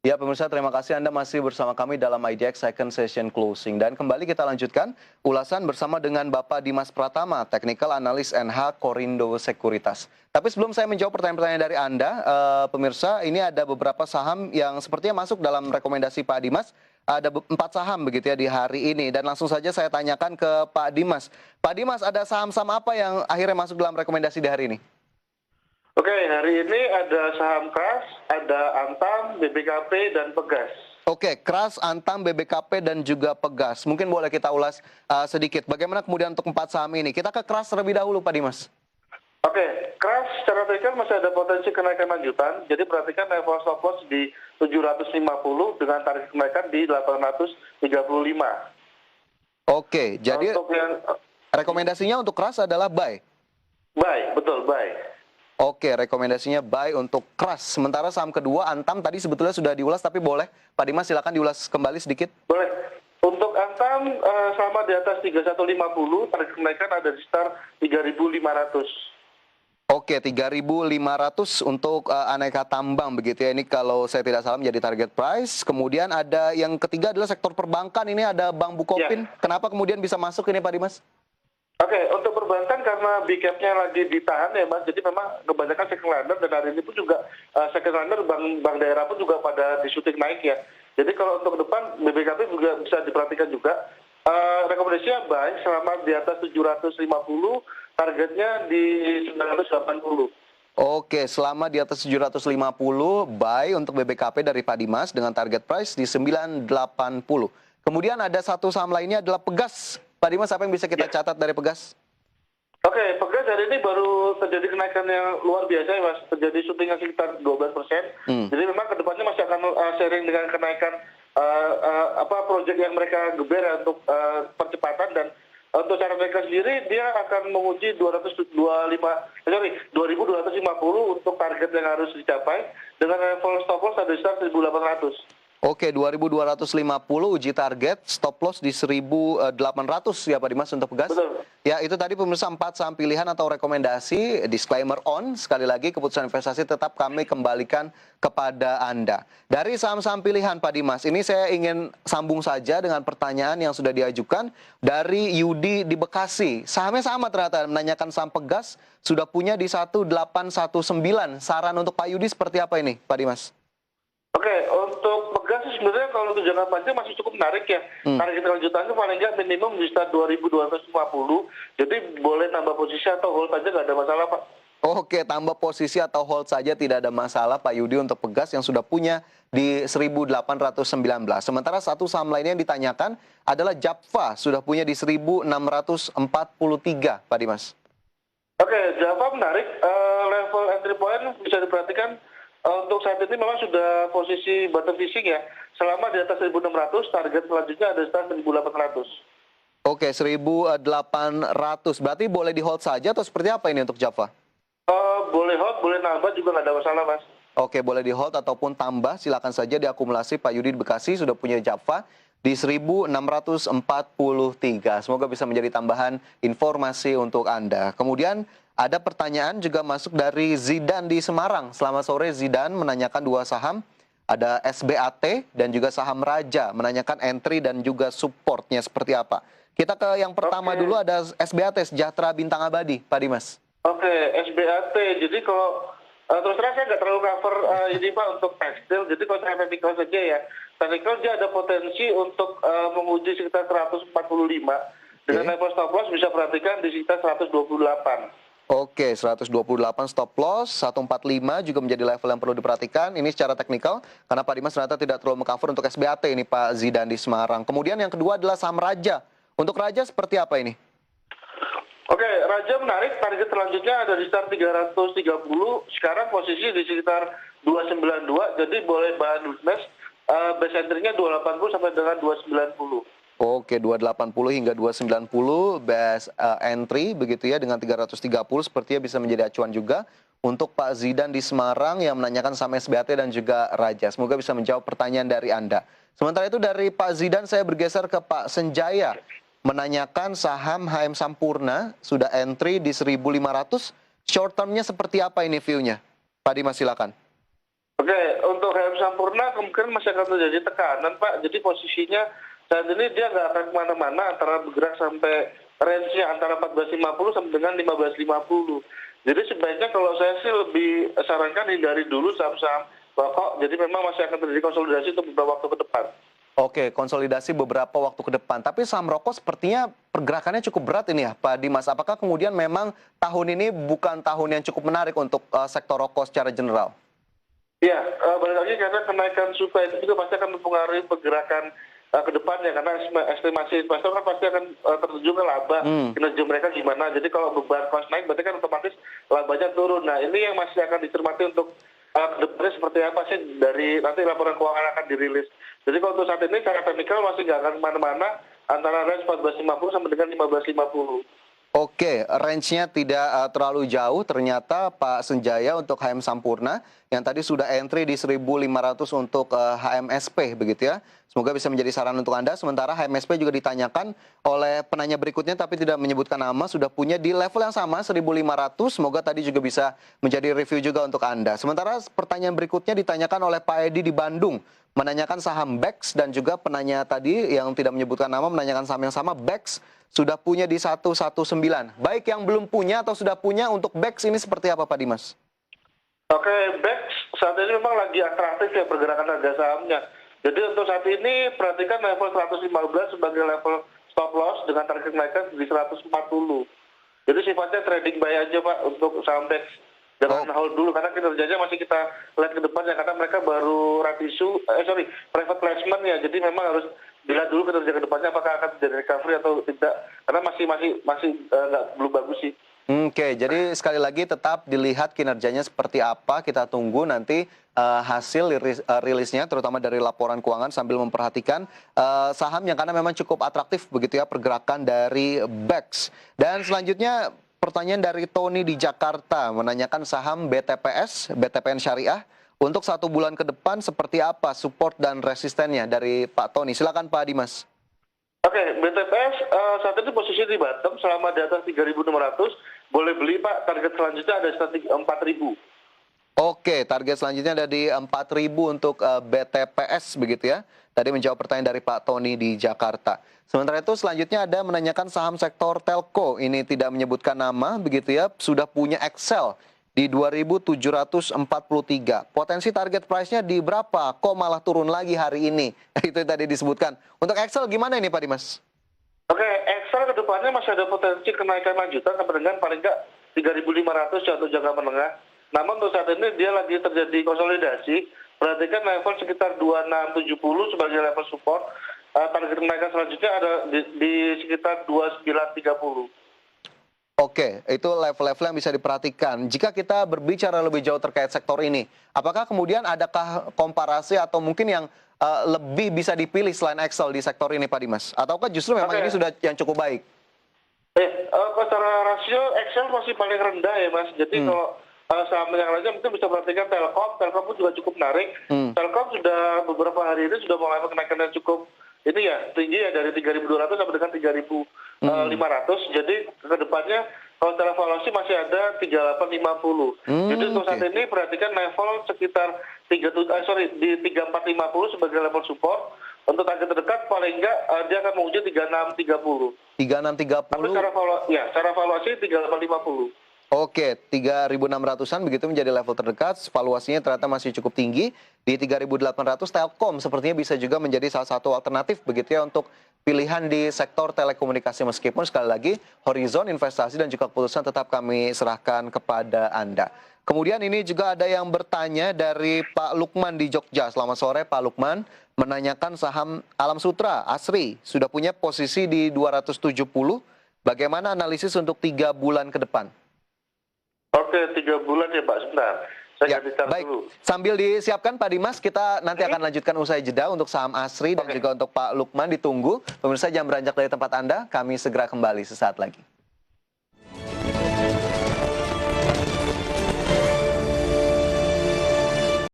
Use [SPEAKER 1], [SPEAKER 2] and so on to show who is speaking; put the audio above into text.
[SPEAKER 1] Ya pemirsa, terima kasih Anda masih bersama kami dalam IDX Second Session Closing. Dan kembali kita lanjutkan ulasan bersama dengan Bapak Dimas Pratama, Technical Analyst NH Korindo Sekuritas. Tapi sebelum saya menjawab pertanyaan-pertanyaan dari Anda, pemirsa, ini ada beberapa saham yang sepertinya masuk dalam rekomendasi Pak Dimas. Ada 4 saham begitu ya di hari ini. Dan langsung saja saya tanyakan ke Pak Dimas. Pak Dimas, ada saham-saham apa yang akhirnya masuk dalam rekomendasi di hari ini?
[SPEAKER 2] Oke, hari ini ada saham KAS, ada Antam, BBKP, dan Pegas.
[SPEAKER 1] Oke, KRAS, Antam, BBKP, dan juga Pegas. Mungkin boleh kita ulas sedikit. Bagaimana kemudian untuk 4 saham ini? Kita ke KRAS terlebih dahulu, Pak Dimas.
[SPEAKER 2] Oke, KRAS secara teknikal masih ada potensi kenaikan lanjutan. Jadi perhatikan level stop loss di 750 dengan target kenaikan di 835.
[SPEAKER 1] Oke, jadi
[SPEAKER 2] Untuk yang
[SPEAKER 1] rekomendasinya untuk KRAS adalah buy.
[SPEAKER 2] buy, betul buy.
[SPEAKER 1] Oke, rekomendasinya buy untuk KRAS. Sementara saham kedua, Antam, tadi sebetulnya sudah diulas, tapi boleh Pak Dimas silakan diulas kembali sedikit.
[SPEAKER 2] Boleh. Untuk Antam sama di atas 3150, target kenaikan ada di sekitar 3500.
[SPEAKER 1] Oke, 3.500 untuk aneka tambang begitu ya. Ini kalau saya tidak salah menjadi target price. Kemudian ada yang ketiga adalah sektor perbankan. Ini ada Bank Bukopin.
[SPEAKER 2] Ya.
[SPEAKER 1] Kenapa kemudian bisa masuk ini Pak Dimas?
[SPEAKER 2] Oke, untuk perbankan karena big cap-nya lagi ditahan ya Mas, jadi memang kebanyakan second lender dan hari ini pun juga second lender bank daerah pun juga pada disuting naik ya. Jadi kalau untuk ke depan BBKP juga bisa diperhatikan juga. Rekomendasinya buy selama di atas 750, targetnya di 980.
[SPEAKER 1] Oke, selama di atas 750, buy untuk BBKP dari Pak Dimas dengan target price di 980. Kemudian ada satu saham lainnya adalah Pegas. Pak Dimas, apa yang bisa kita catat dari Pegas?
[SPEAKER 2] Oke, Pegas hari ini baru terjadi kenaikan yang luar biasa ya Mas, terjadi syutingnya sekitar 12%. Jadi memang kedepannya masih akan sharing dengan kenaikan proyek yang mereka geber ya, untuk percepatan, dan untuk cara mereka sendiri dia akan menguji 2.250 untuk target yang harus dicapai dengan level stop loss ada di sekitar 1.800.
[SPEAKER 1] Oke, 2.250 uji target, stop loss di 1.800 ya Pak Dimas untuk Pegas.
[SPEAKER 2] Betul.
[SPEAKER 1] Ya, itu tadi pemirsa 4 saham pilihan atau rekomendasi, disclaimer on, sekali lagi keputusan investasi tetap kami kembalikan kepada Anda. Dari saham-saham pilihan Pak Dimas, ini saya ingin sambung saja dengan pertanyaan yang sudah diajukan dari Yudi di Bekasi. Sahamnya sama ternyata, menanyakan saham Pegas, sudah punya di 1819. Saran untuk Pak Yudi seperti apa ini Pak Dimas?
[SPEAKER 2] Oke, untuk Pegas sebenarnya kalau untuk jangka panjang masih cukup menarik ya. Target lanjutannya paling nggak minimum di sekitar 2.250. Jadi boleh tambah posisi atau hold aja nggak ada masalah Pak.
[SPEAKER 1] Oke, tambah posisi atau hold saja tidak ada masalah Pak Yudi untuk Pegas yang sudah punya di 1.819. Sementara satu saham lainnya yang ditanyakan adalah Japfa, sudah punya di 1.643 Pak Dimas.
[SPEAKER 2] Oke, Java menarik. Level entry point bisa diperhatikan. Untuk saat ini memang sudah posisi bottom fishing ya. Selama di atas 1.600, target selanjutnya ada sekitar 1.800.
[SPEAKER 1] Oke, 1.800. Berarti boleh di hold saja atau seperti apa ini untuk Java?
[SPEAKER 2] Boleh hold, boleh nambah juga nggak ada masalah Mas.
[SPEAKER 1] Oke, boleh di hold ataupun tambah. Silakan saja diakumulasi. Pak Yudi di Bekasi sudah punya Java di 1.643. Semoga bisa menjadi tambahan informasi untuk Anda. Kemudian ada pertanyaan juga masuk dari Zidan di Semarang. Selamat sore Zidan, menanyakan 2 saham. Ada SBAT dan juga saham Raja, menanyakan entry dan juga supportnya seperti apa. Kita ke yang pertama dulu, ada SBAT, Sejahtera Bintang Abadi, Pak Dimas.
[SPEAKER 2] Oke, SBAT. Jadi kalau terus terang saya nggak terlalu cover ini Pak untuk tekstil. Jadi kalau saya technical saja ya, technical dia ada potensi untuk menguji sekitar 145. Dengan level stop loss bisa perhatikan di sekitar 128.
[SPEAKER 1] Oke, 128 stop loss, 145 juga menjadi level yang perlu diperhatikan. Ini secara teknikal, karena Pak Dimas ternyata tidak terlalu mengcover untuk SBAT ini Pak Zidan di Semarang. Kemudian yang kedua adalah saham Raja. Untuk Raja seperti apa ini?
[SPEAKER 2] Oke, Raja menarik. Target selanjutnya ada di sekitar 330. Sekarang posisi di sekitar 292. Jadi boleh bahan weakness. Base entry-nya 280 sampai dengan 290.
[SPEAKER 1] Oke, 280 hingga 290 base entry begitu ya, dengan 330 sepertinya bisa menjadi acuan juga untuk Pak Zidan di Semarang yang menanyakan saham SBAT dan juga Raja. Semoga bisa menjawab pertanyaan dari Anda. Sementara itu dari Pak Zidan saya bergeser ke Pak Senjaya, menanyakan saham HM Sampurna sudah entry di 1.500. Short term-nya seperti apa ini view-nya? Pak Dimas silakan.
[SPEAKER 2] Oke, untuk HM Sampurna kemungkinan masih akan terjadi tekanan, Pak. Jadi posisinya saat ini dia nggak akan kemana-mana, antara bergerak sampai range-nya antara 14.50 sampai dengan 15.50. Jadi sebaiknya kalau saya sih lebih sarankan hindari dulu saham-saham rokok. Jadi memang masih akan terjadi konsolidasi untuk beberapa waktu ke depan.
[SPEAKER 1] Oke, konsolidasi beberapa waktu ke depan. Tapi saham rokok sepertinya pergerakannya cukup berat ini ya, Pak Dimas. Apakah kemudian memang tahun ini bukan tahun yang cukup menarik untuk sektor rokok secara general?
[SPEAKER 2] Iya, balik lagi karena kenaikan suku itu juga pasti akan mempengaruhi pergerakan ke depannya, karena estimasi investor kan pasti akan tertuju ke laba, kinerja mereka gimana. Jadi kalau beban cost naik berarti kan otomatis labanya turun. Nah ini yang masih akan dicermati untuk ke depannya seperti apa sih dari nanti laporan keuangan akan dirilis. Jadi kalau untuk saat ini secara teknikal masih nggak akan kemana-mana, antara range 14.50 sampai dengan 15.50.
[SPEAKER 1] Oke, range-nya tidak terlalu jauh ternyata Pak Senjaya untuk HM Sampurna yang tadi sudah entry di 1.500 untuk HMSP begitu ya. Semoga bisa menjadi saran untuk Anda. Sementara HMSP juga ditanyakan oleh penanya berikutnya tapi tidak menyebutkan nama, sudah punya di level yang sama 1.500. Semoga tadi juga bisa menjadi review juga untuk Anda. Sementara pertanyaan berikutnya ditanyakan oleh Pak Edi di Bandung, menanyakan saham BEX, dan juga penanya tadi yang tidak menyebutkan nama menanyakan saham yang sama, BEX sudah punya di 119. Baik yang belum punya atau sudah punya, untuk BEX ini seperti apa Pak Dimas?
[SPEAKER 2] Oke, BEX saat ini memang lagi atraktif ya pergerakan harga sahamnya. Jadi untuk saat ini perhatikan level 115 sebagai level stop loss dengan target kenaikan di 140. Jadi sifatnya trading buy aja Pak untuk saham BEX. Jangan hold dulu karena kinerjanya masih kita lihat ke depannya, karena mereka baru private placement ya. Jadi memang harus dilihat dulu kinerja ke depannya apakah akan terjadi recovery atau tidak. Karena masih belum bagus sih.
[SPEAKER 1] Oke, jadi sekali lagi tetap dilihat kinerjanya seperti apa, kita tunggu nanti hasil rilisnya terutama dari laporan keuangan sambil memperhatikan saham yang karena memang cukup atraktif begitu ya pergerakan dari BEX. Dan selanjutnya pertanyaan dari Tony di Jakarta menanyakan saham BTPS, BTPN Syariah untuk 1 bulan ke depan seperti apa support dan resistennya dari Pak Tony. Silakan Pak Dimas.
[SPEAKER 2] Oke, BTPS saat ini posisi di bottom selama di atas 3.600, boleh beli Pak. Target selanjutnya ada 4.000.
[SPEAKER 1] Oke, target selanjutnya ada di 4.000 untuk BTPS begitu ya. Tadi menjawab pertanyaan dari Pak Tony di Jakarta. Sementara itu selanjutnya ada menanyakan saham sektor telco. Ini tidak menyebutkan nama begitu ya. Sudah punya Excel di 2.743. Potensi target price-nya di berapa? Kok malah turun lagi hari ini? Itu yang tadi disebutkan. Untuk Excel gimana ini Pak Dimas?
[SPEAKER 2] Oke, Excel ke depannya masih ada potensi kenaikan lanjutan sampai dengan paling nggak 3.500 untuk jangka menengah. Namun untuk saat ini dia lagi terjadi konsolidasi. Perhatikan level sekitar 2670 sebagai level support. Target kenaikan selanjutnya ada di sekitar 2930.
[SPEAKER 1] Oke, itu level-level yang bisa diperhatikan. Jika kita berbicara lebih jauh terkait sektor ini, apakah kemudian adakah komparasi atau mungkin yang lebih bisa dipilih selain Excel di sektor ini Pak Dimas? Ataukah justru memang ini sudah yang cukup baik?
[SPEAKER 2] Secara rasio Excel masih paling rendah ya Mas. Jadi kalau saham yang lainnya mungkin bisa perhatikan Telkom. Telkom pun juga cukup menarik. Telkom sudah beberapa hari ini sudah mengalami kenaikan yang cukup ini ya tinggi ya, dari 3.200 sampai dengan 3.500. Jadi ke depannya kalau secara valuasi masih ada 3850. Jadi untuk saat ini perhatikan level sekitar di 3450 sebagai level support. Untuk target terdekat paling enggak dia akan menguji 3630.
[SPEAKER 1] 3630.
[SPEAKER 2] Tapi secara valuasi 3850.
[SPEAKER 1] Oke, 3.600-an begitu menjadi level terdekat, valuasinya ternyata masih cukup tinggi. Di 3.800 Telkom sepertinya bisa juga menjadi salah satu alternatif begitu ya untuk pilihan di sektor telekomunikasi, meskipun sekali lagi horizon investasi dan juga keputusan tetap kami serahkan kepada Anda. Kemudian ini juga ada yang bertanya dari Pak Lukman di Jogja. Selamat sore Pak Lukman, menanyakan saham Alam Sutra, ASRI, sudah punya posisi di 270. Bagaimana analisis untuk 3 bulan ke depan?
[SPEAKER 2] Oke, 3 bulan ya Pak, sebentar. Saya ganti chart
[SPEAKER 1] baik.
[SPEAKER 2] dulu.
[SPEAKER 1] Sambil disiapkan Pak Dimas, kita nanti akan lanjutkan usai jeda untuk saham ASRI dan juga untuk Pak Lukman ditunggu. Pemirsa jangan beranjak dari tempat Anda, kami segera kembali sesaat lagi.